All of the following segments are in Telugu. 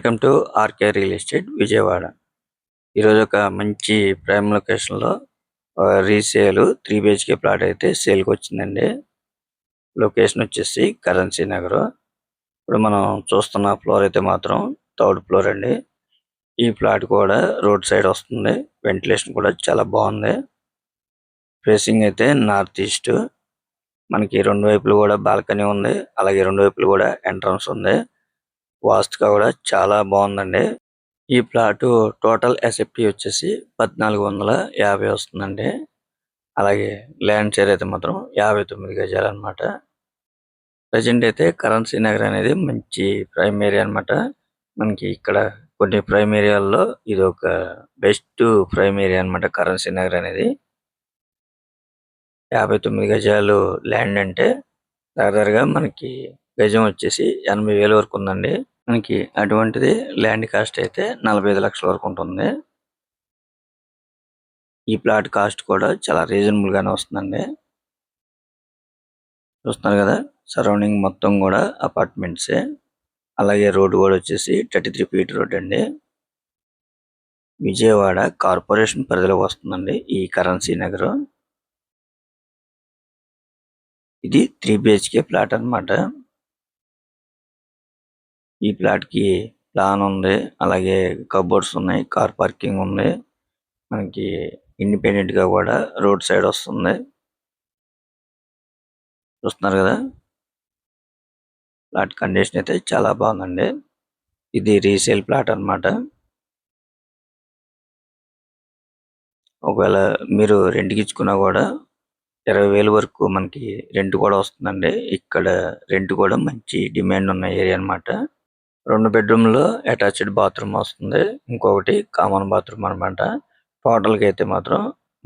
Welcome to RK real estate Vijayawada. ఈరోజు ఒక మంచి ప్రైమ్ లొకేషన్లో రీసేల్ 3 BHK ప్లాట్ అయితే సేల్కి వచ్చిందండి. లొకేషన్ వచ్చేసి కరెన్సీ నగర్. ఇప్పుడు మనం చూస్తున్న ఫ్లోర్ అయితే మాత్రం 3rd ఫ్లోర్ అండి. ఈ ప్లాట్ కూడా రోడ్ సైడ్ వస్తుంది. వెంటిలేషన్ కూడా చాలా బాగుంది. ఫేసింగ్ అయితే నార్త్ ఈస్ట్. మనకి రెండు వైపులు కూడా బాల్కనీ ఉంది. అలాగే రెండు వైపులు కూడా ఎంట్రన్స్ ఉంది. వాస్తుగా కూడా చాలా బాగుందండి. ఈ ప్లాట్ టోటల్ ఎస్ఎఫ్టీ వచ్చేసి 1450 వస్తుందండి. అలాగే ల్యాండ్ షేర్ అయితే మాత్రం 59 గజాలు అనమాట. ప్రజెంట్ అయితే కరెన్సీ నగర్ అనేది మంచి ప్రైమ్ ఏరియా అనమాట. మనకి ఇక్కడ కొన్ని ప్రైమ్ ఏరియాల్లో ఇది ఒక బెస్ట్ ప్రైమ్ ఏరియా అనమాట. కరెన్సీ నగర్ అనేది 59 గజాలు ల్యాండ్ అంటే దగ్గరగా మనకి గజం వచ్చేసి 80,000 వరకు ఉందండి. మనకి అటువంటిది ల్యాండ్ కాస్ట్ అయితే 45 లక్షల వరకు ఉంటుంది. ఈ ప్లాట్ కాస్ట్ కూడా చాలా రీజనబుల్ గానే వస్తుందండి. చూస్తున్నారు కదా, సరౌండింగ్ మొత్తం కూడా అపార్ట్మెంట్సే. అలాగే రోడ్ కూడా వచ్చేసి 33 ఫీట్ రోడ్ అండి. విజయవాడ కార్పొరేషన్ పరిధిలోకి వస్తుందండి ఈ కరెన్సీ నగర్. ఇది 3 BHK ప్లాట్ అన్నమాట. ఈ ప్లాట్ కి ప్లాన్ ఉంది, అలాగే కబోర్డ్స్ ఉన్నాయి, కార్ పార్కింగ్ ఉంది. మనకి ఇండిపెండెంట్ గా కూడా రోడ్ సైడ్ వస్తుంది. చూస్తున్నారు కదా, ప్లాట్ కండిషన్ అయితే చాలా బాగుందండి. ఇది రీసేల్ ప్లాట్ అన్నమాట. ఒకవేళ మీరు రెంట్కి ఇచ్చుకున్నా కూడా 20,000 వరకు మనకి రెంట్ కూడా వస్తుందండి. ఇక్కడ రెంట్ కూడా మంచి డిమాండ్ ఉన్న ఏరియా అన్నమాట. 2 బెడ్రూమ్లో అటాచ్డ్ బాత్రూమ్ వస్తుంది. ఇంకొకటి కామన్ బాత్రూమ్ అన్నమాట. టోటల్ గా అయితే మాత్రం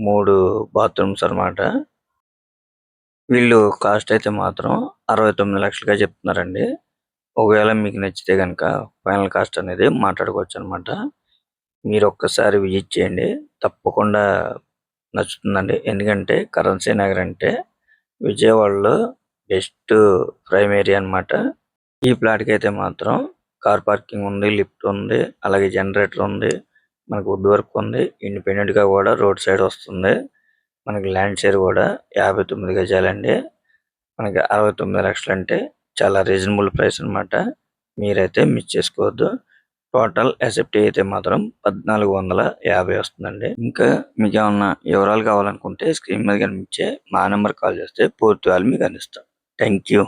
3 బాత్రూమ్స్ అన్నమాట. వీళ్ళు కాస్ట్ అయితే మాత్రం 69 లక్షలుగా చెప్తున్నారండి. ఒకవేళ మీకు నచ్చితే కనుక ఫైనల్ కాస్ట్ అనేది మాట్లాడుకోవచ్చు అనమాట. మీరు ఒక్కసారి విజిట్ చేయండి, తప్పకుండా నచ్చుతుందండి. ఎందుకంటే కరెన్సీ నగర్ అంటే విజయవాడలో బెస్ట్ ప్రైమ్ ఏరియా అనమాట. ఈ ప్లాట్కి అయితే మాత్రం కార్ పార్కింగ్ ఉంది, లిఫ్ట్ ఉంది, అలాగే జనరేటర్ ఉంది, మనకు వుడ్ వర్క్ ఉంది, ఇండిపెండెంట్ గా కూడా రోడ్ సైడ్ వస్తుంది. మనకి ల్యాండ్ షేర్ కూడా 59 గజాలండి. మనకి 69 లక్షలు అంటే చాలా రీజనబుల్ ప్రైస్ అన్నమాట. మీరైతే మిస్ చేసుకోవద్దు. టోటల్ ఎస్ఎఫ్టీ అయితే మాత్రం 1450 వస్తుందండి. ఇంకా మీకు ఏమన్నా వివరాలు కావాలనుకుంటే స్క్రీన్ మీద కనిపించే మా నెంబర్ కాల్ చేస్తే పూర్తి వాళ్ళు మీకు అందిస్తాం. Thank you.